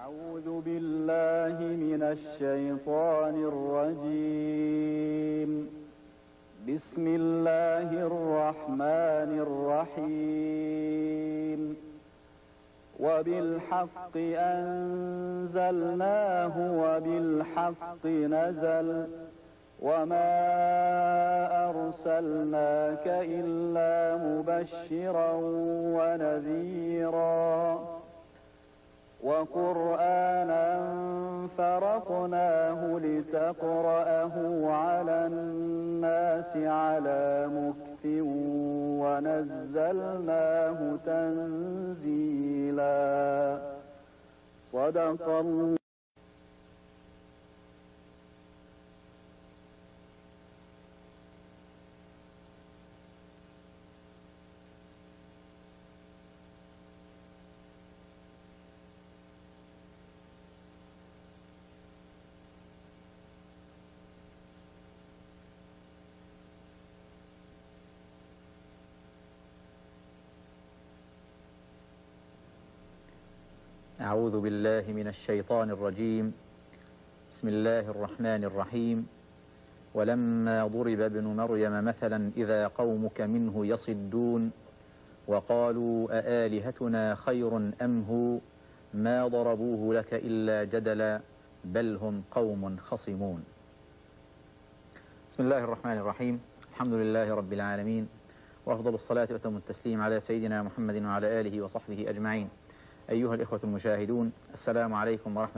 أعوذ بالله من الشيطان الرجيم. بسم الله الرحمن الرحيم. وبالحق أنزلناه وبالحق نزل وما أرسلناك إلا مبشرا ونذيرا وقرآنا فرقناه لتقرأه على الناس على مكث ونزلناه تنزيلا. صدق الله. أعوذ بالله من الشيطان الرجيم. بسم الله الرحمن الرحيم. ولما ضرب ابن مريم مثلا إذا قومك منه يصدون وقالوا أآلهتنا خير أم هو ما ضربوه لك إلا جدلا بل هم قوم خصمون. بسم الله الرحمن الرحيم. الحمد لله رب العالمين، وأفضل الصلاة وأتم التسليم على سيدنا محمد وعلى آله وصحبه أجمعين. أيها الإخوة المشاهدون، السلام عليكم ورحمة الله.